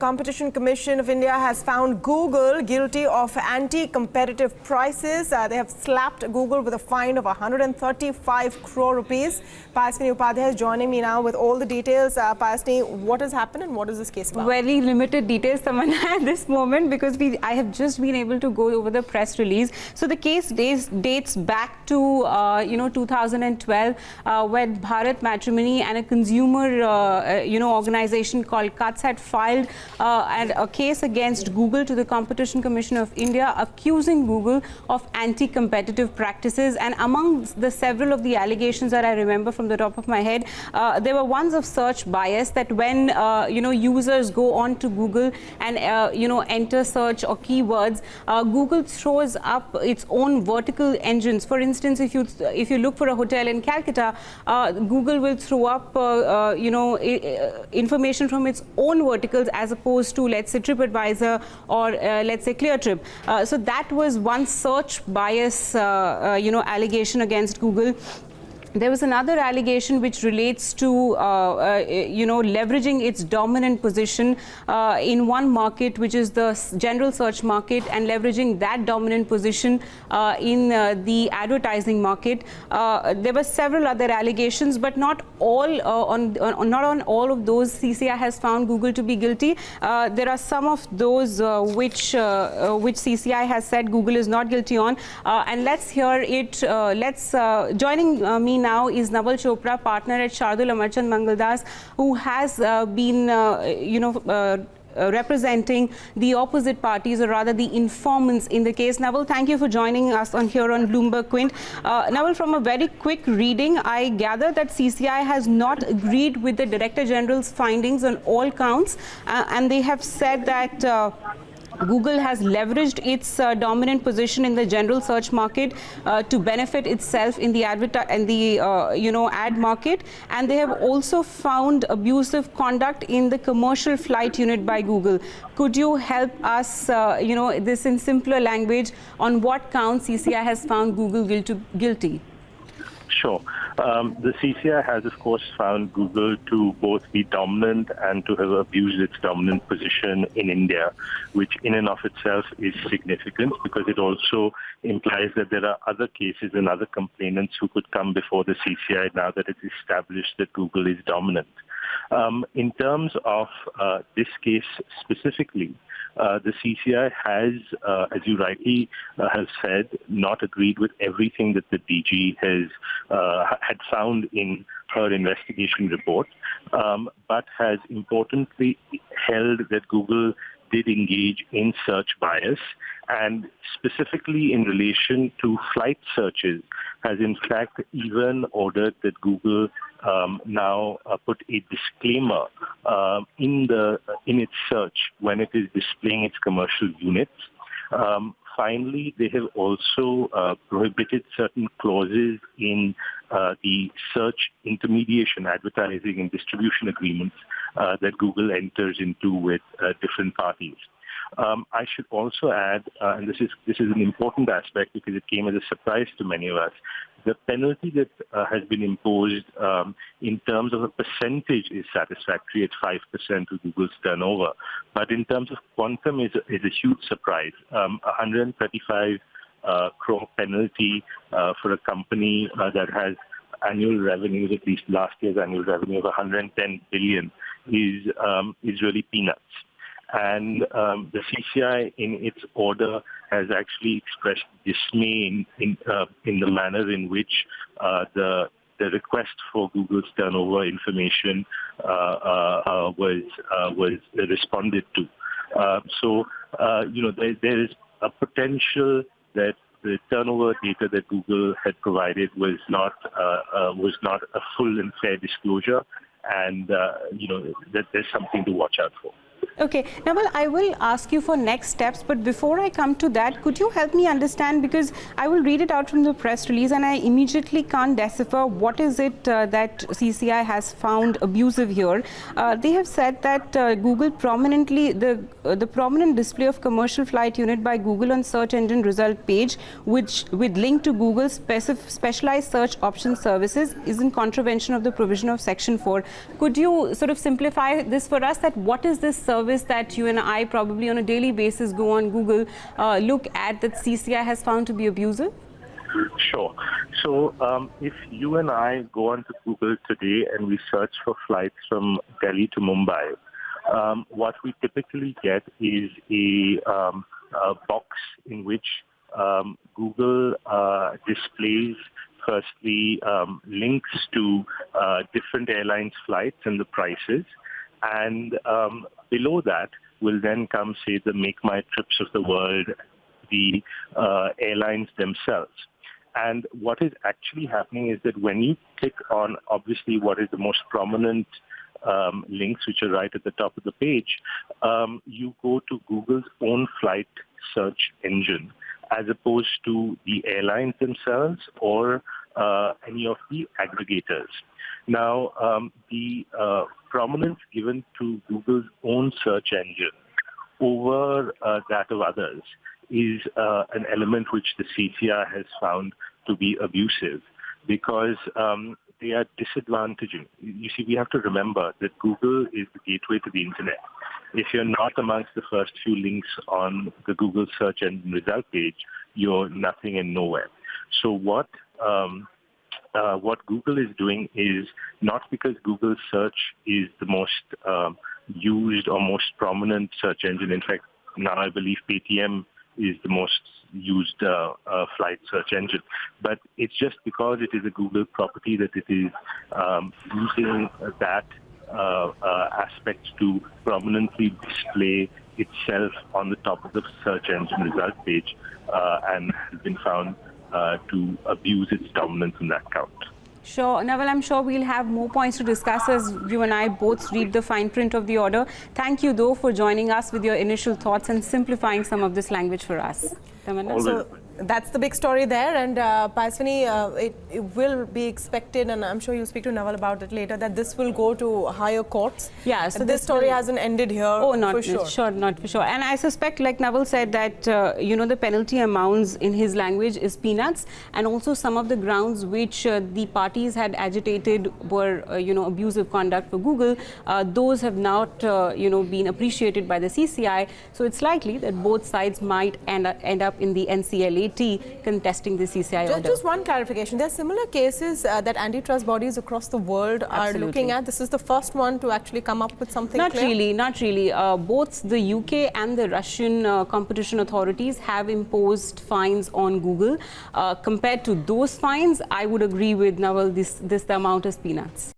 Competition Commission of India has found Google guilty of anti-competitive prices. They have slapped Google with a fine of 135 crore rupees. Payaswini Upadhyay is joining me now with all the details. Payaswini, what has happened and what is this case about? Very limited details, Tamanna, at this moment because I have just been able to go over the press release. So the case dates back to 2012 when Bharat Matrimony and a consumer organization called CUTS had filed and a case against Google to the Competition Commission of India, accusing Google of anti-competitive practices. And among the several of the allegations that I remember from the top of my head, there were ones of search bias, that when users go on to Google and enter search or keywords, Google throws up its own vertical engines. For instance, if you look for a hotel in Calcutta, Google will throw up information from its own verticals as opposed to, let's say, TripAdvisor or let's say ClearTrip. So that was one search bias allegation against Google. There was another allegation which relates to, leveraging its dominant position in one market, which is the general search market, and leveraging that dominant position in the advertising market. There were several other allegations, but not all not on all of those CCI has found Google to be guilty. There are some of those which CCI has said Google is not guilty on, and let's hear it. Joining me now is Naval Chopra, partner at Shardul Amarchand Mangaldas, who has been, representing the opposite parties, or rather the informants in the case. Naval, thank you for joining us here on BloombergQuint. Naval, from a very quick reading, I gather that CCI has not agreed with the Director General's findings on all counts, and they have said that Google has leveraged its dominant position in the general search market to benefit itself in the ad market, and they have also found abusive conduct in the commercial flight unit by Google. Could you help us, this in simpler language, on what counts CCI has found Google guilty? Sure. The CCI has, of course, found Google to both be dominant and to have abused its dominant position in India, which in and of itself is significant because it also implies that there are other cases and other complainants who could come before the CCI now that it's established that Google is dominant. In terms of this case specifically, the CCI has, as you rightly have said, not agreed with everything that the DG had found in her investigation report, but has importantly held that Google did engage in search bias, and specifically in relation to flight searches, has in fact even ordered that Google now put a disclaimer in its search when it is displaying its commercial units. Finally, they have also prohibited certain clauses in the search intermediation, advertising, and distribution agreements that Google enters into with different parties. I should also add, and this is an important aspect because it came as a surprise to many of us, the penalty that has been imposed in terms of a percentage is satisfactory at 5% of Google's turnover. But in terms of quantum is a huge surprise. 135 crore penalty for a company that has annual revenues, at least last year's annual revenue of 110 billion, is really peanuts. And the CCI, in its order, has actually expressed dismay in the manner in which the request for Google's turnover information was responded to. There is a potential that the turnover data that Google had provided was not a full and fair disclosure, and that there's something to watch out for. Okay, Naval, I will ask you for next steps, but before I come to that, could you help me understand, because I will read it out from the press release and I immediately can't decipher what is it that CCI has found abusive here. They have said that Google prominently, the prominent display of commercial flight unit by Google on search engine result page, with link to Google's specialized search option services, is in contravention of the provision of Section 4. Could you sort of simplify this for us, that what is this service that you and I probably on a daily basis go on Google, look at that CCI has found to be abusive? Sure. So if you and I go onto Google today and we search for flights from Delhi to Mumbai, what we typically get is a box in which Google displays firstly links to different airlines' flights and the prices, and below that will then come, say, the Make My Trips of the world, the airlines themselves. And what is actually happening is that when you click on, obviously, what is the most prominent links, which are right at the top of the page, you go to Google's own flight search engine, as opposed to the airlines themselves or any of the aggregators. Now, the prominence given to Google's own search engine over that of others is an element which the CCI has found to be abusive, because they are disadvantaging. You see, we have to remember that Google is the gateway to the internet. If you're not amongst the first few links on the Google search engine result page, you're nothing and nowhere. So what Google is doing is not because Google search is the most used or most prominent search engine. In fact, now I believe Paytm is the most used flight search engine. But it's just because it is a Google property that it is using that aspect to prominently display itself on the top of the search engine result page, and has been found to abuse its dominance in that count. Sure. Naval, I'm sure we'll have more points to discuss as you and I both read the fine print of the order. Thank you, though, for joining us with your initial thoughts and simplifying some of this language for us. So that's the big story there, and Payaswini, it will be expected, and I'm sure you'll speak to Naval about it later, that this will go to higher courts. Yeah, so this story hasn't ended here. Oh, not for sure. Sure, not for sure. And I suspect, like Naval said, that the penalty amounts in his language is peanuts, and also some of the grounds which the parties had agitated were abusive conduct for Google. Those have not been appreciated by the CCI. So it's likely that both sides might end up in the NCLAT contesting the CCI order. Just one clarification. There are similar cases that antitrust bodies across the world are looking at. This is the first one to actually come up with something clear? Not really. Both the UK and the Russian competition authorities have imposed fines on Google. Compared to those fines, I would agree with Naval, the amount is peanuts.